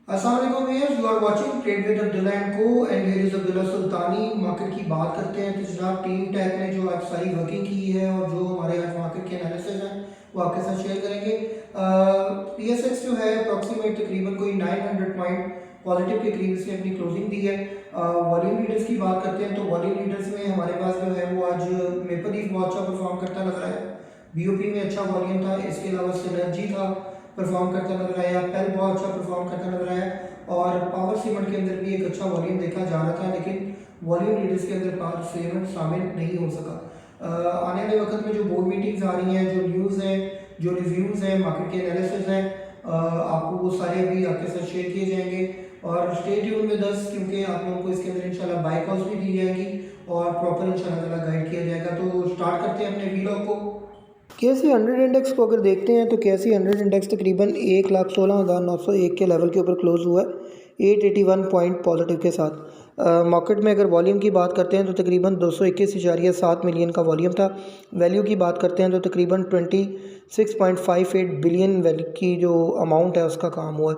अस्सलाम viewers, you are watching trade with Abdullah and co and here is Abdullah Sultani. Market की बात करते हैं तो जनाब टीम टैक ने जो आज सारी वर्किंग की है और जो हमारे आज मार्केट के एनालिसिस हैं वो आपके साथ शेयर करेंगे। पीएसएक्स जो है अप्रॉक्सीमेट तकरीबन कोई 900 पॉइंट पॉजिटिव के करीब से अपनी क्लोजिंग दी है। वॉल्यूम लीडर्स की बात करते हैं तो वॉल्यूम लीडर्स में हमारे पास जो है वो आज मेपल लीफ बहुत अच्छा परफॉर्म करता लग रहा है। बीओपी में अच्छा वॉल्यूम था, इसके अलावा सिनर्जी था परफॉर्म करता लग रहा है, या पेल बहुत अच्छा परफॉर्म करता लग रहा है। और पावर सीमेंट के अंदर भी एक अच्छा वॉल्यूम देखा जा रहा था, लेकिन वॉल्यूम लीडर्स के अंदर पावर सीमेंट शामिल नहीं हो सका। आने वाले वक्त में जो बोर्ड मीटिंग्स आ रही हैं, जो न्यूज़ हैं, जो रिव्यूज़ हैं, मार्केट के एनालिसिस हैं, आपको वो सारे अभी आपके साथ शेयर किए जाएंगे। और स्टे ट्यून विद अस, क्योंकि आप लोगों को इसके अंदर इंशाल्लाह बाय कॉल्स भी दी जाएंगी और प्रॉपर इंशाल्लाह गाइड किया जाएगा। तो स्टार्ट करते हैं अपने वीलॉग को। के सी 100 इंडेक्स को अगर देखते हैं तो के सी 100 इंडेक्स तकरीबन 1,16,901 के लेवल के ऊपर क्लोज हुआ है 881 पॉइंट पॉजिटिव के साथ। मार्केट में अगर वॉल्यूम की बात करते हैं तो तकरीबन 221.7 मिलियन का वॉल्यूम था। वैल्यू की बात करते हैं तो तकरीबन 26.58 बिलियन वैल्यू की जो अमाउंट है उसका काम हुआ है।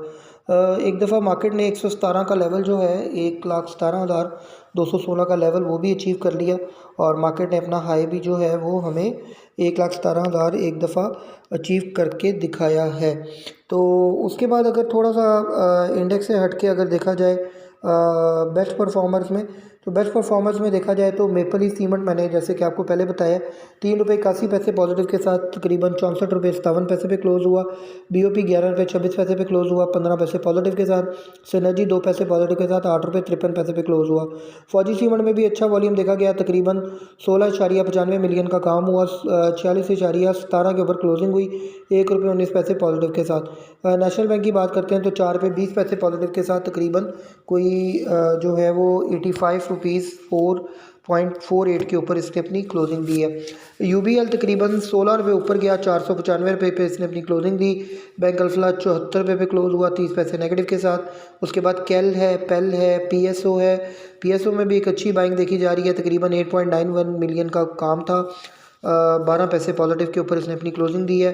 एक दफ़ा मार्केट ने 117 का लेवल जो है 1,17,216 का लेवल वो भी अचीव कर लिया, और मार्केट ने अपना हाई भी जो है वो हमें 1,17,000 एक दफ़ा अचीव करके दिखाया है। तो उसके बाद अगर थोड़ा सा इंडेक्स से हट के अगर देखा जाए बेस्ट परफॉर्मर्स में, तो बेस्ट परफॉर्मर्स में देखा जाए तो मेपल लीफ सीमेंट, मैंने जैसे कि आपको पहले बताया, ₹3.81 पॉजिटिव के साथ तकरीबन ₹64.57 पे क्लोज़ हुआ। बीओपी ₹11.26 पे क्लोज़ हुआ 15 पैसे पॉजिटिव के साथ। सिनर्जी 2 पैसे पॉजिटिव के साथ ₹8.53 पे क्लोज़ हुआ। फौजी सीमेंट में भी अच्छा वॉल्यूम देखा गया, तकरीबन 16.95 मिलियन का काम हुआ, 46.17 के ऊपर क्लोजिंग हुई, ₹1.19 पॉजिटिव के साथ। नेशनल बैंक की बात करते हैं तो ₹4.20 पॉजिटिव के साथ तकरीबन कोई जो है वो 85 रुपीज़ 4.48 के ऊपर इसने अपनी क्लोजिंग दी है। यूबीएल तकरीबन ₹16 ऊपर गया, ₹495 पे इसने अपनी क्लोजिंग दी। बैंक अल्फला ₹74 पे क्लोज हुआ 30 पैसे नेगेटिव के साथ। उसके बाद केल है, पेल है, पीएसओ है। पीएसओ में भी एक अच्छी बाइंग देखी जा रही है, तकरीबन 8.91 मिलियन का काम था, 12 पैसे पॉजिटिव के ऊपर इसने अपनी क्लोजिंग दी है।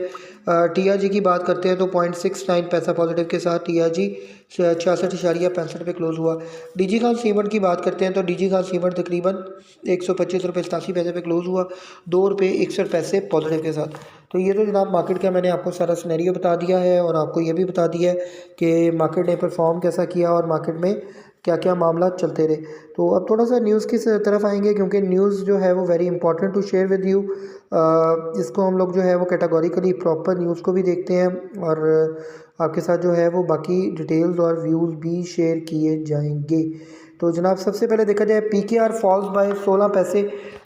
टीआरजी की बात करते हैं तो 0.69 पैसा पॉजिटिव के साथ टीआरजी 66.65 पे क्लोज हुआ। डीजी खान सीमेंट की बात करते हैं तो डीजी खान सीमेंट तकरीबन ₹125.87 पे क्लोज हुआ, ₹2.61 पॉजिटिव के साथ। तो ये तो जनाब मार्केट का मैंने आपको सारा सिनेरियो बता दिया है, और आपको ये भी बता दिया है कि मार्केट ने परफॉर्म कैसा किया और मार्केट में क्या क्या मामला चलते रहे। तो अब थोड़ा सा न्यूज़ की तरफ आएंगे, क्योंकि न्यूज़ जो है वो very important to share with you. इसको हम लोग जो है वो कैटेगोरिकली प्रॉपर न्यूज़ को भी देखते हैं, और आपके साथ जो है वो बाकी डिटेल्स और व्यूज़ भी शेयर किए जाएंगे। तो जनाब सबसे पहले देखा जाए पीकेआर फॉल्स बाय 16 पैसे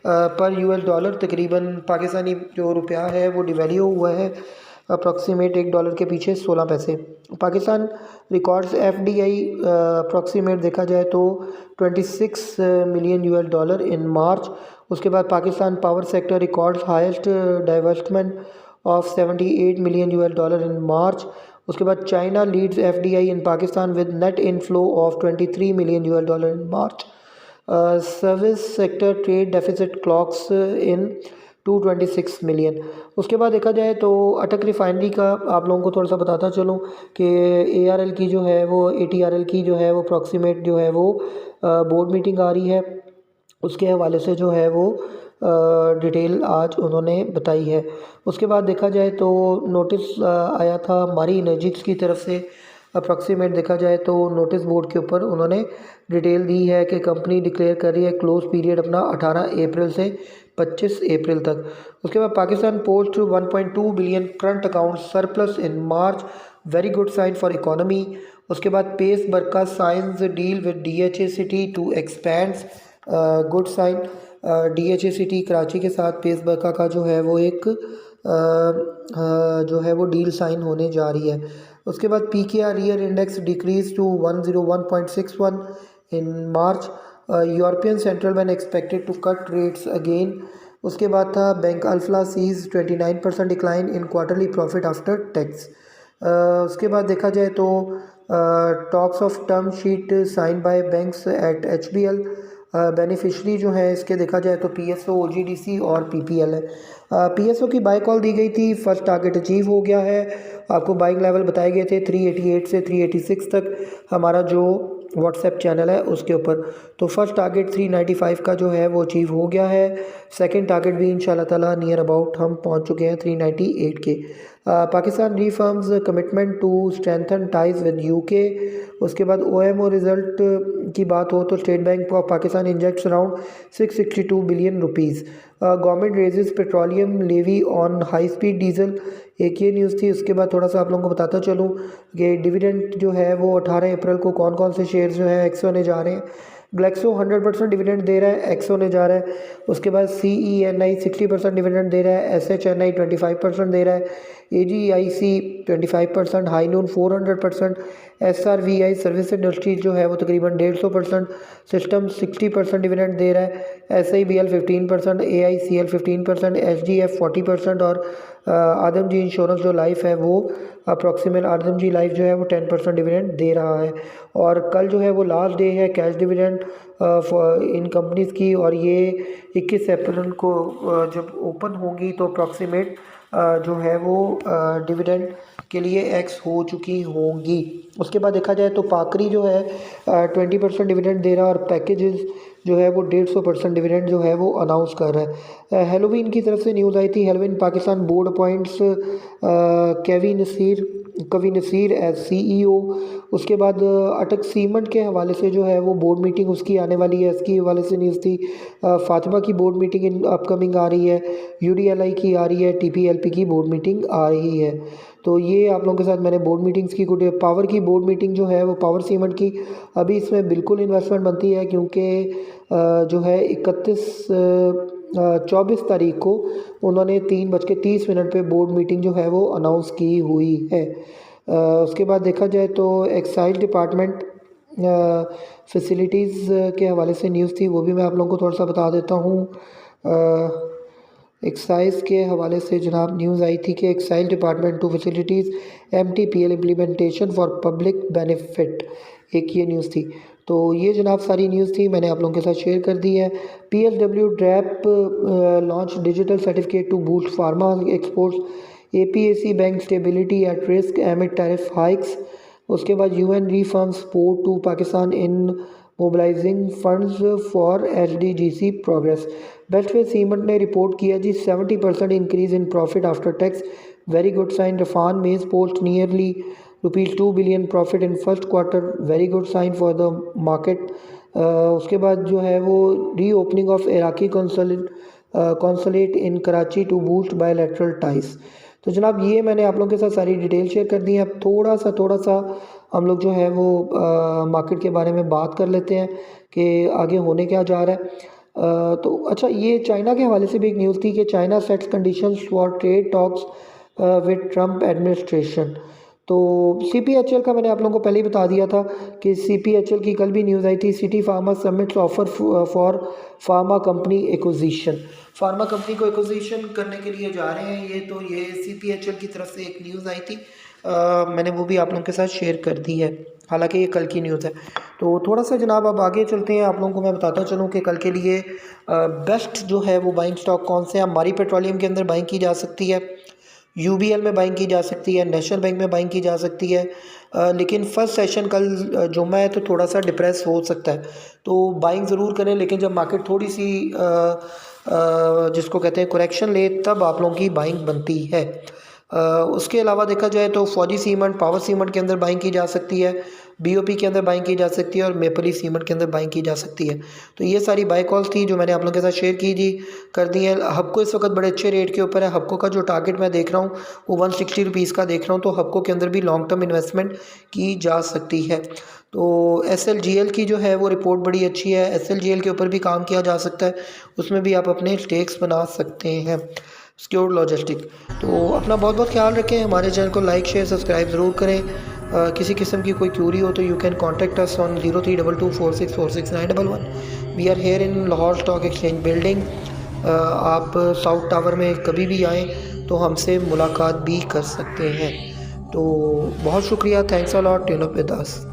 पर यूएस डॉलर। तकरीबन पाकिस्तानी जो रुपया है वो डिवैल्यू हुआ है अप्रॉक्सीमेट $1 के पीछे 16 पैसे। पाकिस्तान रिकॉर्ड्स एफडीआई अप्रॉक्सीमेट देखा जाए तो 26 मिलियन $US इन मार्च। उसके बाद Pakistan power sector records highest disbursement of 78 million $US in March. उसके बाद China leads FDI in Pakistan with net inflow of 23 million $US in March. Service sector trade deficit clocks in 226 million. उसके बाद देखा जाए तो अटक रिफाइनरी का आप लोगों को थोड़ा सा बताता चलूँ कि एआरएल की जो है वो एटीआरएल की जो है वो अप्रॉक्सीमेट जो है वो बोर्ड मीटिंग आ रही है, उसके हवाले से जो है वो डिटेल आज उन्होंने बताई है। उसके बाद देखा जाए तो नोटिस आया था मारी एनर्जिक्स की तरफ से। अप्रॉक्सीमेट देखा जाए तो नोटिस बोर्ड के ऊपर उन्होंने डिटेल दी है कि कंपनी डिक्लेयर कर रही है क्लोज पीरियड अपना 18 अप्रैल से 25 अप्रैल तक। उसके बाद Pakistan post 1.2 billion current account surplus in March, very good sign for economy. उसके बाद पेस बरका signs deal with DHA city to expands, good sign. DHA city Karachi के साथ पेस बरका का जो है वो एक जो है वो डील साइन होने जा रही है। उसके बाद PKR real index decrease to 101.61 in March. European central bank expected to cut rates again. उसके बाद था bank Alfalah sees 29% decline in quarterly profit after tax. उसके बाद देखा जाए तो talks of term sheet sign by banks at HBL. Beneficiary जो है इसके देखा जाए तो PSO, OGDC और PPL है। PSO की बाय कॉल दी गई थी, फर्स्ट टारगेट अचीव हो गया है। आपको बाइंग लेवल बताए गए थे 388 से 386 तक हमारा जो व्हाट्सएप चैनल है उसके ऊपर। तो फर्स्ट टारगेट 395 का जो है वो अचीव हो गया है। सेकंड टारगेट भी इंशाल्लाह ताला नियर अबाउट हम पहुंच चुके हैं 398 के। Pakistan reforms commitment to strengthen ties with UK। उसके बाद OMO रिजल्ट की बात हो तो State Bank of Pakistan injects around 662 billion rupees. Government raises petroleum levy on high speed diesel, एक ये न्यूज़ थी। उसके बाद थोड़ा सा आप लोगों को बताता चलूँ कि डिविडेंड जो है वो 18 अप्रैल को कौन कौन से शेयर जो है एक्स होने जा रहे हैं। ग्लेक्सो 100% डिविडेंड दे रहा है, एक्स होने जा रहा है। उसके बाद CENI 60% डिविडेंड दे रहा है, SHNI 25% दे रहा है, AGIC 25%, हाईनून 400%, SRVI सर्विस इंडस्ट्री जो है वो तकरीबन 150%, सिस्टम 60% डिविडेंड दे रहा है, SIBL 15%, AICL 15%, SGF 40% और आदम जी इंश्योरेंस जो लाइफ है वो अप्रॉक्सीमेट आदम जी लाइफ जो है वो 10% डिविडेंड दे रहा है। और कल जो है वो लास्ट डे है कैश डिविडेंड इन कंपनीज़ की, और ये 21 अप्रैल को जब ओपन होंगी तो अप्रॉक्सीमेट जो है वो डिविडेंड के लिए एक्स हो चुकी होंगी। उसके बाद देखा जाए तो पाकरी जो है 20% डिविडेंड दे रहा है और पैकेजेस जो है वो 150% डिविडेंड जो है वो अनाउंस कर रहा है। हेलोविन की तरफ से न्यूज़ आई थी, हेलोविन पाकिस्तान बोर्ड अपॉइंट्स कवी नसीर एज CEO। उसके बाद अटक सीमेंट के हवाले से जो है वो बोर्ड मीटिंग उसकी आने वाली है, इसकी हवाले से न्यूज़ थी। फातिमा की बोर्ड मीटिंग इन अपकमिंग आ रही है, UDLI की आ रही है, TPLP की बोर्ड मीटिंग आ रही है। तो ये आप लोगों के साथ मैंने बोर्ड मीटिंग्स की गुड। पावर की बोर्ड मीटिंग जो है वो पावर सीमेंट की अभी इसमें बिल्कुल इन्वेस्टमेंट बनती है, क्योंकि जो है 24 तारीख को उन्होंने 3:30 पे बोर्ड मीटिंग जो है वो अनाउंस की हुई है। उसके बाद देखा जाए तो एक्साइज डिपार्टमेंट फैसिलिटीज़ के हवाले से न्यूज़ थी, वो भी मैं आप लोगों को थोड़ा सा बता देता हूँ। एक्साइज के हवाले से जनाब न्यूज़ आई थी कि excise department to facilities MTPL implementation for public benefit, एक ये न्यूज़ थी। तो ये जनाब सारी न्यूज़ थी, मैंने आप लोगों के साथ शेयर कर दी है। PSW DRAP launch digital certificate to boost pharma exports, APAC bank stability at risk amid tariff hikes. उसके बाद UN reform support to Pakistan in mobilising funds for SDGC progress. Bestway cement ने रिपोर्ट किया जी 70% increase in profit after tax, very good sign. Rafhan maize post nearly ₹2 billion profit in first quarter, very good sign for the market. उसके बाद जो है वो री opening of Iraqi consulate in Karachi to boost bilateral ties. तो जनाब ये मैंने आप लोगों के साथ सारी डिटेल शेयर कर दी है। अब थोड़ा सा हम लोग जो है वो मार्केट के बारे में बात कर लेते हैं कि आगे होने क्या जा रहा है। तो अच्छा, ये चाइना के हवाले से भी एक न्यूज़ थी कि China sets conditions for trade talks with Trump administration. तो CPHL का मैंने आप लोगों को पहले ही बता दिया था कि CPHL की कल भी न्यूज़ आई थी, city pharma summits offer for pharma company acquisition. Pharma company को एक्विजिशन करने के लिए जा रहे हैं ये CPHL की तरफ से एक न्यूज़ आई थी, मैंने वो भी आप लोगों के साथ शेयर कर दी है, हालांकि ये कल की न्यूज़ है। तो थोड़ा सा जनाब अब आगे चलते हैं, आप लोगों को मैं बताता चलूँ कि कल के लिए बेस्ट जो है वो बाइंग स्टॉक कौन से हैं। हमारी पेट्रोलियम के अंदर बाइंग की जा सकती है, UBL में बाइंग की जा सकती है, नेशनल बैंक में बाइंग की जा सकती है। लेकिन फर्स्ट सेशन कल जुम्मा है तो थोड़ा सा डिप्रेस हो सकता है, तो बाइंग ज़रूर करें, लेकिन जब मार्केट थोड़ी सी जिसको कहते हैं करेक्शन ले तब आप लोगों की बाइंग बनती है। उसके अलावा देखा जाए तो फौजी सीमेंट, पावर सीमेंट के अंदर बाइंग की जा सकती है, BOP के अंदर बाइंग की जा सकती है और मेपल लीफ सीमेंट के अंदर बाइंग की जा सकती है। तो ये सारी बाय कॉल्स थी जो मैंने आप लोगों के साथ शेयर की जी कर दी है। हबको इस वक्त बड़े अच्छे रेट के ऊपर है, हबको का जो टारगेट मैं देख रहा हूँ वो 160 रुपीज़ का देख रहा हूँ, तो हबको के अंदर भी लॉन्ग टर्म इन्वेस्टमेंट की जा सकती है। तो SLGL की जो है वो रिपोर्ट बड़ी अच्छी है, SLGL के ऊपर भी काम किया जा सकता है, उसमें भी आप अपने स्टेक्स बना सकते हैं। Secure logistic. तो अपना बहुत बहुत ख्याल रखें, हमारे चैनल को लाइक शेयर सब्सक्राइब ज़रूर करें। किसी किस्म की कोई क्यूरी हो तो you can contact us on 032246469111। We are here in Lahore stock exchange building. आप साउथ टावर में कभी भी आएँ तो हमसे मुलाकात भी कर सकते हैं। तो बहुत शुक्रिया, thanks a lot, tune up with us.